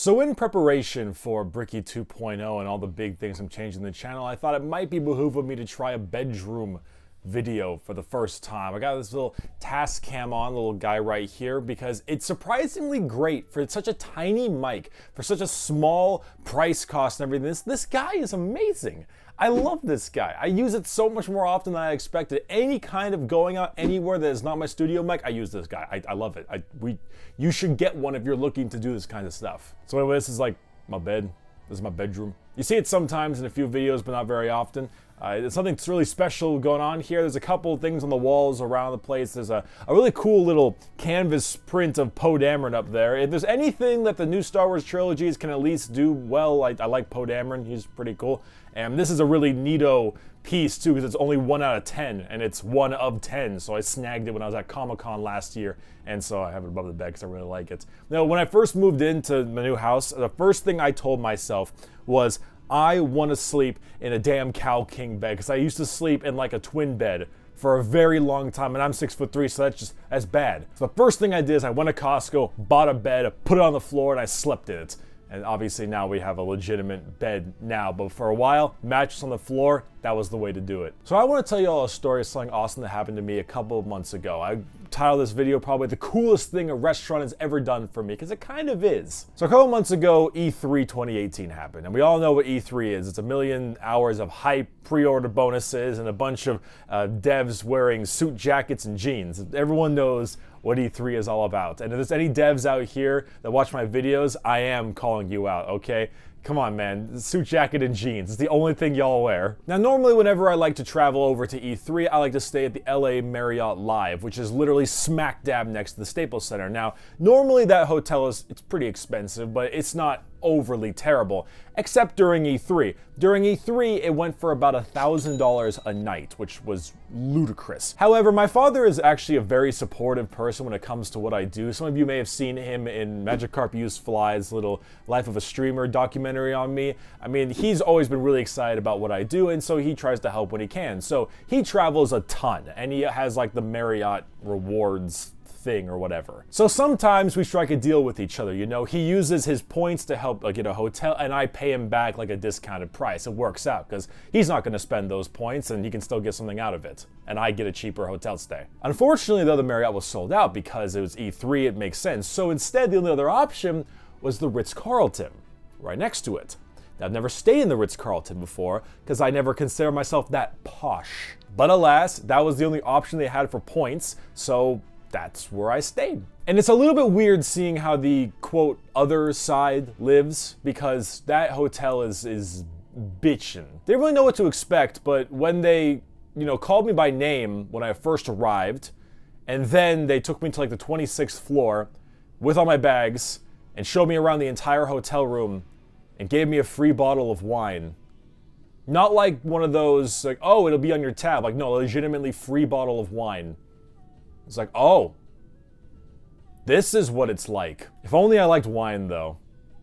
So in preparation for Bricky 2.0 and all the big things I'm changing the channel, I thought it might be behoove of me to try a bedroom video for the first time. I got this little task cam on, little guy right here, because it's surprisingly great for such a tiny mic, for such a small price cost and everything. This guy is amazing. I love this guy. I use it so much more often than I expected. Any kind of going out anywhere that is not my studio mic, I use this guy. I love it. You should get one if you're looking to do this kind of stuff. So anyway, this is like my bed. This is my bedroom. You see it sometimes in a few videos, but not very often. There's something that's really special going on here. There's a couple of things on the walls around the place. There's a really cool little canvas print of Poe Dameron up there. If there's anything that the new Star Wars trilogies can at least do well, I like Poe Dameron. He's pretty cool. And this is a really neato piece too, because it's only 1 out of 10, and it's 1 of 10. So I snagged it when I was at Comic-Con last year, and so I have it above the bed because I really like it. Now, when I first moved into my new house, the first thing I told myself was, I want to sleep in a damn Cow King bed, because I used to sleep in like a twin bed for a very long time, and I'm 6'3", so that's bad. So the first thing I did is I went to Costco, bought a bed, put it on the floor, and I slept in it. And obviously now we have a legitimate bed now, but for a while, mattress on the floor, that was the way to do it. So I want to tell you all a story of something awesome that happened to me a couple of months ago. I titled this video probably the coolest thing a restaurant has ever done for me, because it kind of is. So a couple of months ago, E3 2018 happened, and we all know what E3 is. It's a million hours of hype, pre-order bonuses, and a bunch of devs wearing suit jackets and jeans. Everyone knows what E3 is all about. And if there's any devs out here that watch my videos, I am calling you out, okay? Come on, man, suit jacket and jeans. It's the only thing y'all wear. Now, normally whenever I like to travel over to E3, I like to stay at the LA Marriott Live, which is literally smack dab next to the Staples Center. Now, normally that hotel it's pretty expensive, but it's not overly terrible, except during E3. During E3, it went for about $1,000 a night, which was ludicrous. However, my father is actually a very supportive person when it comes to what I do. Some of you may have seen him in Magikarp Use Fly's little Life of a Streamer documentary on me. I mean, he's always been really excited about what I do, and so he tries to help when he can. So he travels a ton, and he has like the Marriott rewards thing or whatever. So sometimes we strike a deal with each other, you know. He uses his points to help get a hotel, and I pay him back like a discounted price. It works out because he's not going to spend those points and he can still get something out of it, and I get a cheaper hotel stay. Unfortunately though, the Marriott was sold out because it was E3. It makes sense. So instead, the only other option was the Ritz-Carlton right next to it. Now, I've never stayed in the Ritz-Carlton before because I never consider myself that posh, but alas, that was the only option they had for points, so that's where I stayed. And it's a little bit weird seeing how the, quote, other side lives, because that hotel is bitchin'. They didn't really know what to expect, but when they, called me by name when I first arrived, and then they took me to like the 26th floor with all my bags and showed me around the entire hotel room and gave me a free bottle of wine. Not like one of those, like, oh, it'll be on your tab. Like, no, a legitimately free bottle of wine. It's like, oh, this is what it's like. If only I liked wine, though.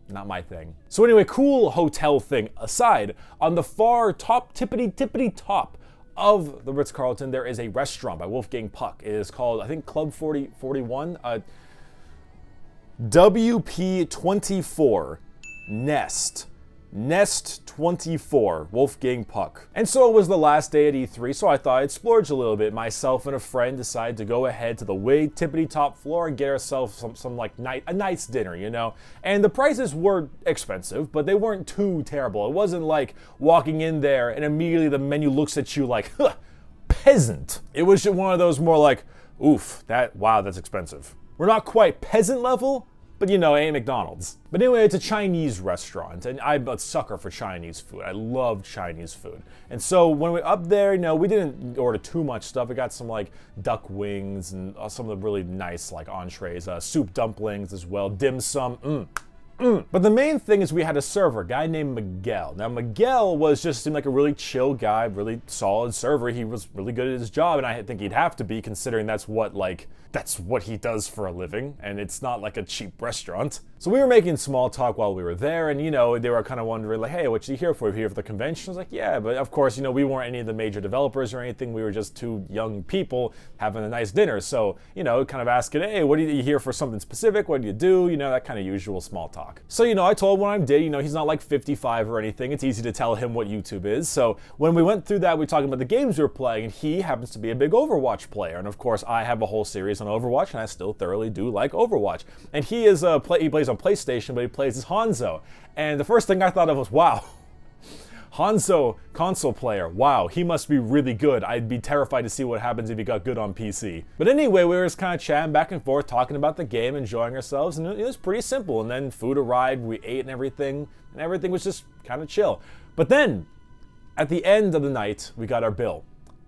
Not my thing. So anyway, cool hotel thing aside, on the far top, tippity top of the Ritz-Carlton, there is a restaurant by Wolfgang Puck. It is called, I think, Club 4041. WP24 Nest 24, Wolfgang Puck. And so it was the last day at E3, so I thought I'd splurge a little bit. Myself and a friend decided to go ahead to the way tippity top floor and get ourselves some like a nice dinner, you know? And the prices were expensive, but they weren't too terrible. It wasn't like walking in there and immediately the menu looks at you like, huh, peasant. It was just one of those more like, oof, wow, that's expensive. We're not quite peasant level, but it ain't McDonald's. But anyway, it's a Chinese restaurant, and I'm a sucker for Chinese food. I love Chinese food. And so when we were up there, we didn't order too much stuff. We got some like duck wings and some of the really nice like entrees, soup dumplings as well, dim sum, But the main thing is we had a server, a guy named Miguel. Now Miguel seemed like a really chill guy, really solid server. He was really good at his job, and I think he'd have to be, considering that's what he does for a living, and it's not like a cheap restaurant. So we were making small talk while we were there, and they were kind of wondering like, hey, what you here for? Are you here for the convention? I was like, yeah, but of course, we weren't any of the major developers or anything. We were just two young people having a nice dinner. So, kind of asking, hey, what are you here for, something specific? What do you do? That kind of usual small talk. talk. So, you know, I told him what I did. You know, he's not like 55 or anything. It's easy to tell him what YouTube is. So when we went through that, we were talking about the games we were playing, and he happens to be a big Overwatch player. And of course, I have a whole series on Overwatch, and I still thoroughly do like Overwatch. And he is he plays on PlayStation, but he plays as Hanzo. And the first thing I thought of was, wow, Hanzo console player, wow, he must be really good. I'd be terrified to see what happens if he got good on PC. But anyway, we were just kind of chatting back and forth, talking about the game, enjoying ourselves, and it was pretty simple. And then food arrived, we ate and everything was just kind of chill. But then, at the end of the night, we got our bill.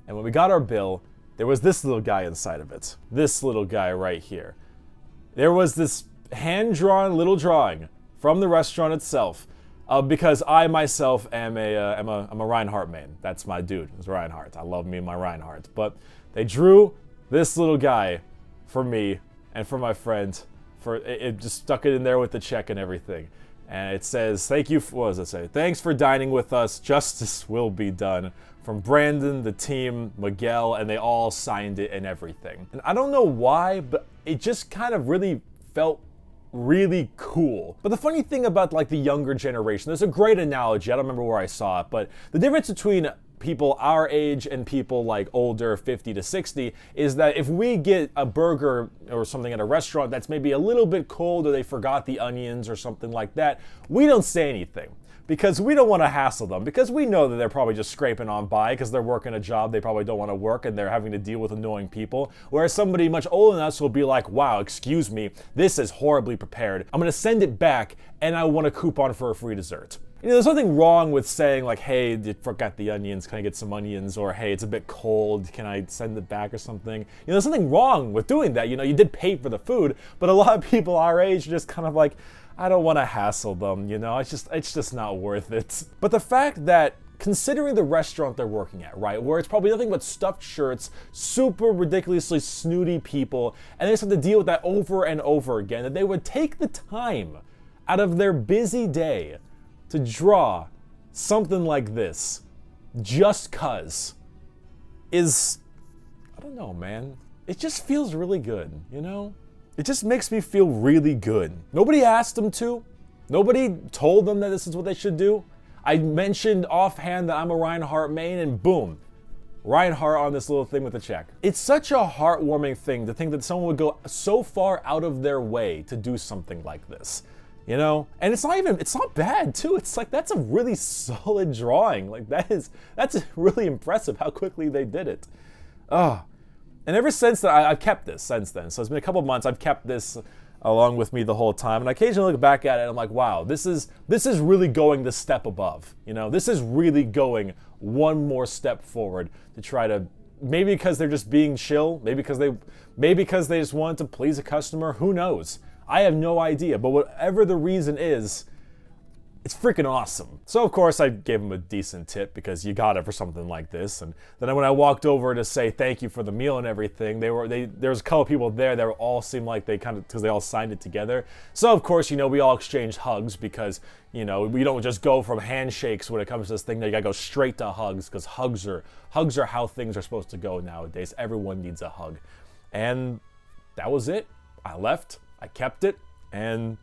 And when we got our bill, there was this little guy inside of it. This little guy right here. There was this hand-drawn little drawing from the restaurant itself. Because I myself am a Reinhardt main. That's my dude, is Reinhardt. I love me and my Reinhardt. But they drew this little guy for me and for my friend. It just stuck it in there with the check and everything. And it says, thank you, what does it say? Thanks for dining with us. Justice will be done. From Brandon, the team, Miguel, and they all signed it and everything. And I don't know why, but it just kind of really felt really cool. But the funny thing about like the younger generation, there's a great analogy, I don't remember where I saw it, but the difference between people our age and people like older, 50 to 60, is that if we get a burger or something at a restaurant that's maybe a little bit cold, or they forgot the onions or something like that, we don't say anything. Because we don't want to hassle them, because we know that they're probably just scraping on by because they're working a job they probably don't want to work and they're having to deal with annoying people. Whereas somebody much older than us will be like, wow, excuse me, this is horribly prepared. I'm going to send it back and I want a coupon for a free dessert. You know, there's nothing wrong with saying like, hey, you forgot the onions, can I get some onions? Or hey, it's a bit cold, can I send it back or something? You know, there's nothing wrong with doing that. You know, you did pay for the food, but a lot of people our age are just kind of like, I don't want to hassle them, you know, it's just not worth it. But the fact that, considering the restaurant they're working at, right, where it's probably nothing but stuffed shirts, super ridiculously snooty people, and they just have to deal with that over and over again, that they would take the time out of their busy day to draw something like this, just cuz, is, I don't know, man, it just feels really good, you know? It just makes me feel really good. Nobody asked them to. Nobody told them that this is what they should do. I mentioned offhand that I'm a Reinhardt main, and boom, Reinhardt on this little thing with a check. It's such a heartwarming thing to think that someone would go so far out of their way to do something like this. You know? And it's not bad too. It's like, that's a really solid drawing. Like that's really impressive how quickly they did it. Oh. And ever since that, I've kept this since then. So it's been a couple months, I've kept this along with me the whole time. And I occasionally look back at it and I'm like, wow, this is really going the step above. You know, this is really going one more step forward to try to, maybe because they're just being chill, maybe because they just wanted to please a customer, who knows? I have no idea, but whatever the reason is, it's freaking awesome. So of course I gave him a decent tip because you got it for something like this. And then when I walked over to say thank you for the meal and everything, there was a couple of people there that all seemed like they because they all signed it together. So of course, you know, we all exchanged hugs because, you know, we don't just go from handshakes when it comes to this thing. You gotta go straight to hugs, because hugs are how things are supposed to go nowadays. Everyone needs a hug. And that was it. I left, I kept it, and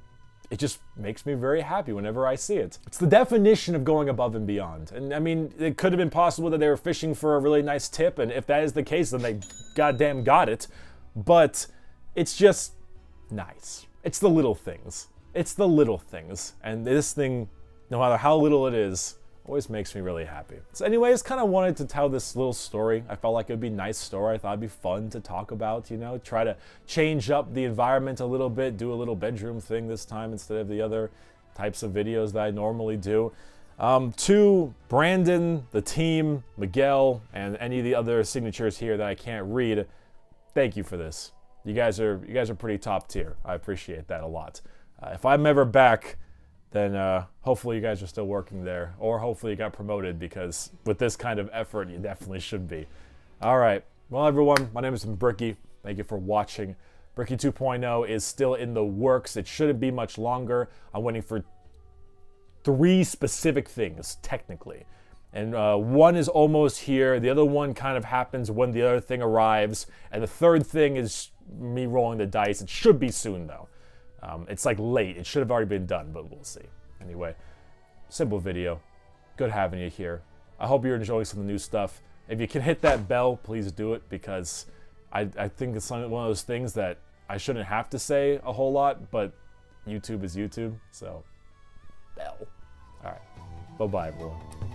it just makes me very happy whenever I see it. It's the definition of going above and beyond. And I mean, it could have been possible that they were fishing for a really nice tip, and if that is the case, then they goddamn got it. But it's just nice. It's the little things. It's the little things. And this thing, no matter how little it is, always makes me really happy. So anyways, kind of wanted to tell this little story. I felt like it would be a nice story. I thought it'd be fun to talk about, you know, try to change up the environment a little bit, do a little bedroom thing this time instead of the other types of videos that I normally do. To Brandon, the team, Miguel, and any of the other signatures here that I can't read, thank you for this. You guys are pretty top tier. I appreciate that a lot. If I'm ever back, then hopefully you guys are still working there, or hopefully you got promoted, because with this kind of effort, you definitely should be. All right, well everyone, my name is Bricky. Thank you for watching. Bricky 2.0 is still in the works. It shouldn't be much longer. I'm waiting for 3 specific things, technically. And one is almost here. The other one kind of happens when the other thing arrives. And the third thing is me rolling the dice. It should be soon, though. It's like late. It should have already been done, but we'll see. Anyway, simple video. Good having you here. I hope you're enjoying some of the new stuff. If you can hit that bell, please do it, because I think it's one of those things that I shouldn't have to say a whole lot, but YouTube is YouTube, so bell. All right. Bye-bye, everyone.